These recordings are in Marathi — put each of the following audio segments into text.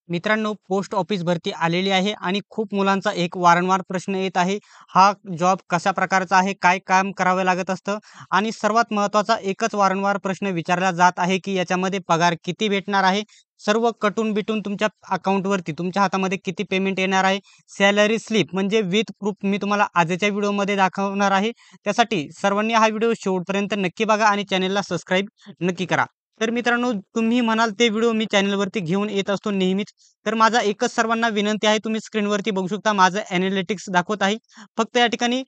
मित्रांनो, पोस्ट ऑफिस भरती आलेली आहे आणि खूप मुलांचा एक वारंवार प्रश्न येत आहे. हा जॉब कशा प्रकारचा आहे? काय काम करावं लागत असतं? आणि सर्वात महत्त्वाचा एकच वारंवार प्रश्न विचारला जात आहे, की याच्यामध्ये पगार किती भेटणार आहे? सर्व कटून-बिटून तुमच्या अकाउंटवरती तुमच्या हातामध्ये किती पेमेंट येणार आहे? सॅलरी स्लिप म्हणजे विथ प्रूफ मी तुम्हाला आजच्या व्हिडिओमध्ये दाखवणार आहे. त्यासाठी सर्वांनी हा व्हिडिओ शेवटपर्यंत नक्की बघा आणि चॅनेलला सबस्क्राईब नक्की करा. तर मित्रांनो, तुम्ही म्हणाल ते व्हिडिओ मी चॅनलवरती घेऊन येत असतो नेहमीच. तर माझा एकच सर्वांना विनंती आहे, तुम्ही स्क्रीनवरती बघू शकता माझं एनालिटिक्स दाखवत आहे. फक्त या ठिकाणी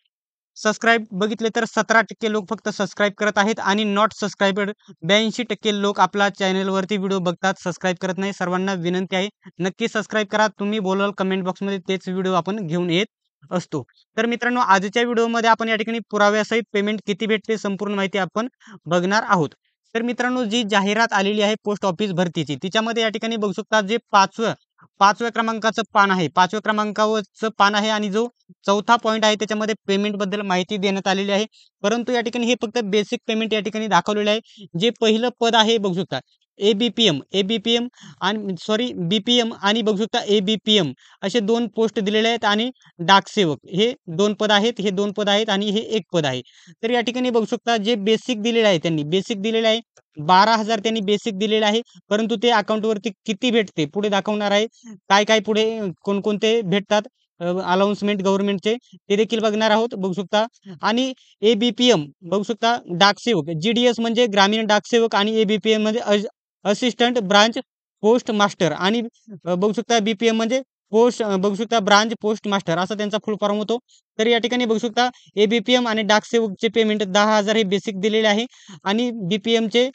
सबस्क्राईब बघितले तर 17% लोक फक्त सबस्क्राईब करत आहेत आणि नॉट सबस्क्रायबर्ड 82% लोक आपला चॅनलवरती व्हिडिओ बघतात, सबस्क्राईब करत नाही. सर्वांना विनंती आहे, नक्की सबस्क्राईब करा. तुम्ही बोलाल कमेंट बॉक्समध्ये तेच व्हिडिओ आपण घेऊन येत असतो. तर मित्रांनो, आजच्या व्हिडिओमध्ये आपण या ठिकाणी पुराव्यासहित पेमेंट किती भेटते संपूर्ण माहिती आपण बघणार आहोत. तर मित्रांनो, जी जाहिरात आलेली आहे पोस्ट ऑफिस भरतीची, तिच्यामध्ये या ठिकाणी बघू शकता जे 5व्या क्रमांकाचं पान आहे, 5व्या क्रमांकावरचं पान आहे आणि जो चौथा पॉइंट आहे त्याच्यामध्ये पेमेंटबद्दल माहिती देण्यात आलेली आहे. परंतु या ठिकाणी हे फक्त बेसिक पेमेंट या ठिकाणी दाखवलेलं आहे. जे पहिलं पद आहे बघू शकता ए-बी-पी-एम आणि सॉरी बी-पी-एम आणि बघू शकता ए-बी-पी-एम असे 2 पोस्ट दिलेले आहेत आणि डाकसेवक हे 2 पद आहेत, हे 2 पद आहेत आणि हे 1 पद आहे. तर या ठिकाणी बघू शकता जे बेसिक दिलेलं आहे त्यांनी बेसिक दिलेलं आहे 12,000 त्यांनी बेसिक दिलेलं आहे. परंतु ते अकाउंटवरती किती भेटते पुढे दाखवणार आहे. काय-काय पुढे कोणकोणते भेटतात अनाउन्समेंट गव्हर्नमेंटचे ते देखील बघणार आहोत बघू शकता. आणि ए-बी-पी-एम बघू शकता डाकसेवक, जी-डी-एस म्हणजे ग्रामीण डाकसेवक आणि ए-बी-पी-एम म्हणजे असिस्टंट ब्रांच पोस्ट मास्टर आणि बघू शकता बी-पी-एम म्हणजे बघू शकता ब्रांच पोस्ट मास्टर असा त्यांचा फुल फॉर्म होतो. तर या ठिकाणी बघू शकता ए-बी-पी-एम आणि डाकसेवकचे पेमेंट 10,000 हे बेसिक दिलेले आहे आणि बी-पी-एमचे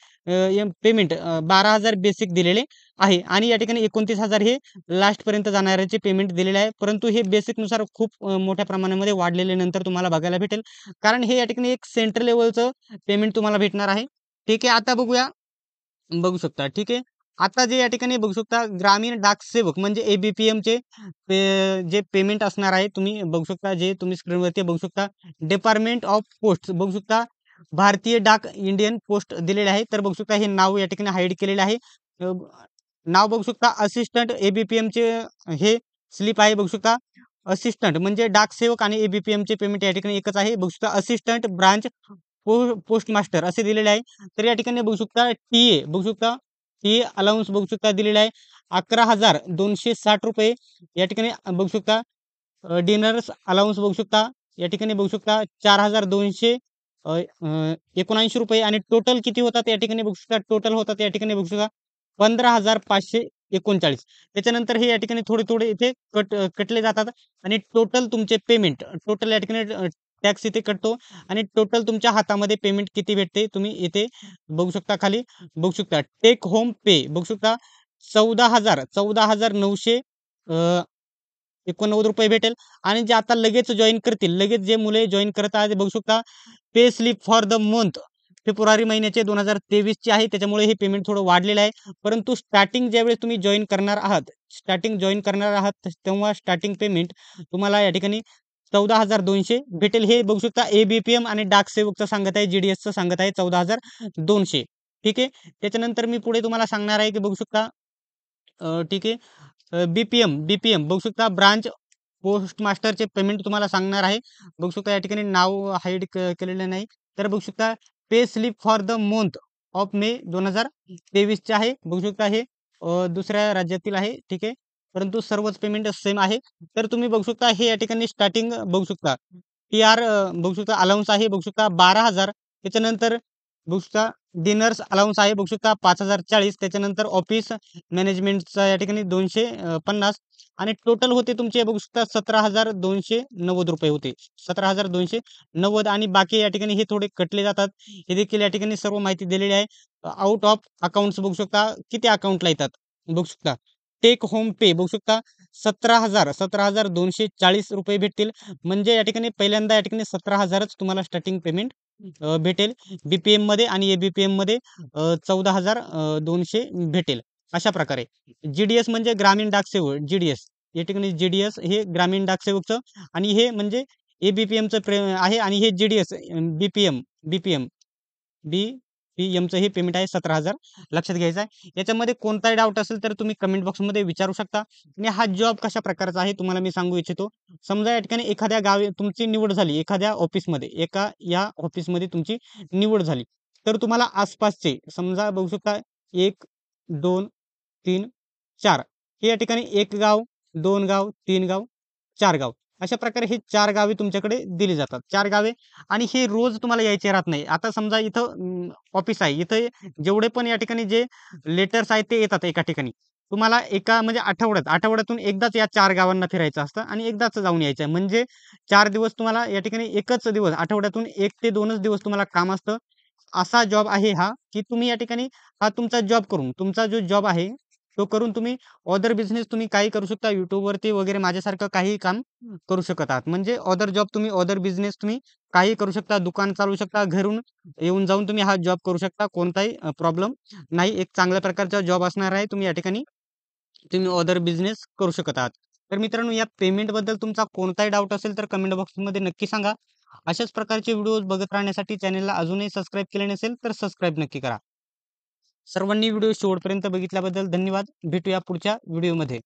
पेमेंट 12,000 बेसिक दिलेले आहे आणि या ठिकाणी 29,000 हे लास्टपर्यंत जाणाऱ्याचे पेमेंट दिलेले आहे. परंतु हे बेसिकनुसार खूप मोठ्या प्रमाणामध्ये वाढलेले नंतर तुम्हाला बघायला भेटेल. कारण हे या ठिकाणी एक सेंट्रल लेव्हलचं पेमेंट तुम्हाला भेटणार आहे. ठीक आहे. आता बघूया बघू शकता. ठीक आहे. आता जे या ठिकाणी बघू शकता ग्रामीण डाकसेवक म्हणजे ए-बी-पी-एमचे जे पेमेंट असणार आहे तुम्ही बघू शकता जे तुम्ही स्क्रीनवरती बघू शकता. डिपार्टमेंट ऑफ पोस्ट बघू शकता. भारतीय डाक इंडियन पोस्ट दिलेले आहे. तर बघू शकता हे नाव या ठिकाणी हाईड केलेलं आहे. अ, नाव बघू शकता असिस्टंट ए-बी-पी-एमचे हे स्लिप आहे बघू शकता. असिस्टंट म्हणजे डाकसेवक आणि ए-बी-पी-एमचे पेमेंट या ठिकाणी एकच आहे. बघू शकता असिस्टंट ब्रांच पोस्ट मास्टर असे दिलेले आहे. तर या ठिकाणी बघू शकता टी-ए बघू शकता. टी-ए अलाउन्स बघू शकता दिलेला आहे. ₹11,260 या ठिकाणी बघू शकता. डिनर्स अलाउन्स बघू शकता. या ठिकाणी बघू शकता ₹4,200 ₹79 आणि टोटल किती होतात या ठिकाणी बघू शकता. टोटल होतात या ठिकाणी बघू शकता 15,539. त्याच्यानंतर हे या ठिकाणी थोडे-थोडे इथे कटले जातात आणि टोटल तुमचे पेमेंट टोटल या ठिकाणी टॅक्स इथे कटतो आणि टोटल तुमच्या हातामध्ये पेमेंट किती भेटते तुम्ही इथे बघू शकता खाली बघू शकता. टेक होम पे बघू शकता 14,900 ₹89 भेटेल आणि जे आता लगेच जॉइन करतील, लगेच जे मुले जॉइन करत आहेत बघू शकता, pay slip for the month February महिन्याचे 2023 चे आहे. त्याच्यामुळे हे पेमेंट थोडं वाढलेलं आहे. परंतु स्टार्टिंग ज्यावेळेस तुम्ही स्टार्टिंग जॉइन करणार आहात, तेव्हा स्टार्टिंग पेमेंट तुम्हाला या ठिकाणी 14,200 भेटेल. हे बघू शकता ए-बी-पी-एम आणि डाकसेवकचं सांगत आहे, जी-डी-एसचं सांगत आहे 14,200. ठीक आहे. त्याच्यानंतर मी पुढे तुम्हाला सांगणार आहे, की बघू शकता ठीक आहे. बी-पी-एम बघू शकता ब्रांच पोस्ट मास्टरचे पेमेंट तुम्हाला सांगणार आहे. बघू शकता या ठिकाणी नाव हाईड केलेलं नाही. तर बघू शकता pay slip for the month of May 2023 चे आहे. बघू शकता हे दुसऱ्या राज्यातील आहे. ठीक आहे. परंतु सर्वच पेमेंट सेम आहे. तर तुम्ही बघू शकता हे या ठिकाणी स्टार्टिंग बघू शकता. टी-आर बघू शकता अलाउन्स आहे बघू शकता 12,000 त्याच्यानंतर बघू शकता डिनर्स अलाउन्स आहे बघू शकता 5,040 त्याच्यानंतर ऑफिस मॅनेजमेंटचा या ठिकाणी 250 आणि टोटल होते तुमचे बघू शकता ₹17,290 होते. 17,290 आणि बाकी या ठिकाणी हे थोडे कटले जातात. हे देखील या ठिकाणी सर्व माहिती दिलेली आहे. आउट ऑफ अकाउंट्स बघू शकता किती अकाउंटला येतात बघू शकता. टेक होम पे बघू शकता 17,240 रुपये भेटतील. म्हणजे या ठिकाणी पहिल्यांदा या ठिकाणी 17,000च तुम्हाला स्टार्टिंग पेमेंट भेटेल. बी-पी-एममध्ये आणि ए-बी-पी-एममध्ये 14,200 भेटेल. अशा प्रकारे. जी-डी-एस म्हणजे ग्रामीण डाकसेवक जी-डी-एस. या ठिकाणी जी-डी-एस हे ग्रामीण डाकसेवकचं आणि हे म्हणजे ए-बी-पी-एमचं आहे आणि हे जी-डी-एस बी-पी-एम पी-एमचं हे पेमेंट आहे 17,000 लक्षात घ्यायचं आहे. याच्यामध्ये कोणताही डाऊट असेल तर तुम्ही कमेंट बॉक्समध्ये विचारू शकता. आणि हा जॉब कशा प्रकारचा आहे तुम्हाला मी सांगू इच्छितो. समजा या ठिकाणी एखाद्या गावी तुमची निवड झाली, एखाद्या ऑफिसमध्ये, या ऑफिसमध्ये तुमची निवड झाली. तर तुम्हाला आसपासचे समजा बघू शकता 1, 2, 3, 4 हे या ठिकाणी 1 गाव, 2 गाव, 3 गाव, 4 गाव अशा प्रकारे हे 4 गावे तुमच्याकडे दिली जातात. 4 गावे आणि हे रोज तुम्हाला यायचे राहत नाही. आता समजा इथं ऑफिस आहे. इथं जेवढे पण या ठिकाणी जे लेटर्स आहेत ते येतात एका ठिकाणी. तुम्हाला एका म्हणजे आठवड्यातून एकदाच या 4 गावांना फिरायचं असतं आणि एकदाच जाऊन यायचं आहे. म्हणजे 4 दिवस तुम्हाला या ठिकाणी एकच दिवस आठवड्यातून 1 ते 2च दिवस तुम्हाला काम असतं. असा जॉब आहे हा, की तुम्ही या ठिकाणी हा तुमचा जॉब करून तुमचा जो जॉब आहे, तो करून तुम्ही अदर बिझनेस तुम्ही काही करू शकता. YouTubeवरती वगैरे माझ्यासारखं काहीही काम करू शकत आहात. म्हणजे अदर जॉब तुम्ही अदर बिझनेस तुम्ही काहीही करू शकता. दुकान चालवू शकता. घरून येऊन जाऊन तुम्ही हा जॉब करू शकता. कोणताही प्रॉब्लेम नाही. एक चांगल्या प्रकारचा जॉब असणार आहे. तुम्ही या ठिकाणी तुम्ही अदर बिझनेस करू शकत आहात. तर मित्रांनो या पेमेंटबद्दल तुमचा कोणताही डाऊट असेल तर कमेंट बॉक्समध्ये नक्की सांगा. अशाच प्रकारचे व्हिडिओज बघत राहण्यासाठी चॅनलला अजूनही सबस्क्राईब केले नसेल तर सबस्क्राईब नक्की करा. सर्वांनी व्हिडिओ शेवटपर्यंत बघितल्याबद्दल धन्यवाद. भेटूया पुढच्या व्हिडिओमध्ये.